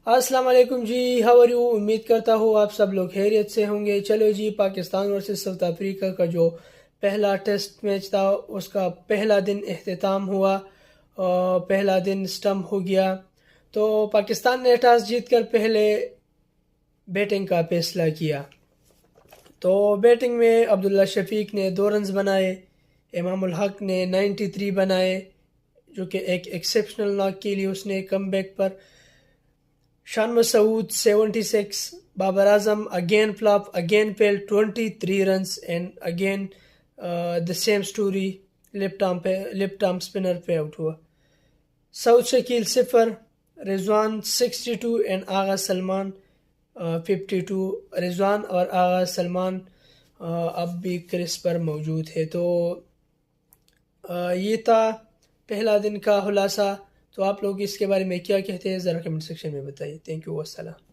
السلام علیکم جی، how are you? امید کرتا ہوں آپ سب لوگ خیریت سے ہوں گے۔ چلو جی، پاکستان ورسز ساؤتھ افریقہ کا جو پہلا ٹیسٹ میچ تھا اس کا پہلا دن اختتام ہوا اور پہلا دن سٹمپ ہو گیا۔ تو پاکستان نے ٹاس جیت کر پہلے بیٹنگ کا فیصلہ کیا۔ تو بیٹنگ میں عبداللہ شفیق نے 2 رنز بنائے، امام الحق نے 93 بنائے جو کہ ایک ایکسیپشنل ناک کے لیے اس نے come back per. Shan Masood 76، Babar Azam again flop, again failed 23 runs and again the same story، left arm spinner پہ آؤٹ ہوا۔ سعود شکیل 0، رضوان 62 and آغا سلمان 52۔ رضوان اور آغا سلمان اب بھی کریس پر موجود ہے۔ تو یہ تھا پہلا دن کا خلاصہ۔ تو آپ لوگ اس کے بارے میں کیا کہتے ہیں ذرا کمنٹ سیکشن میں بتائیے۔ تھینک یو، والسلام۔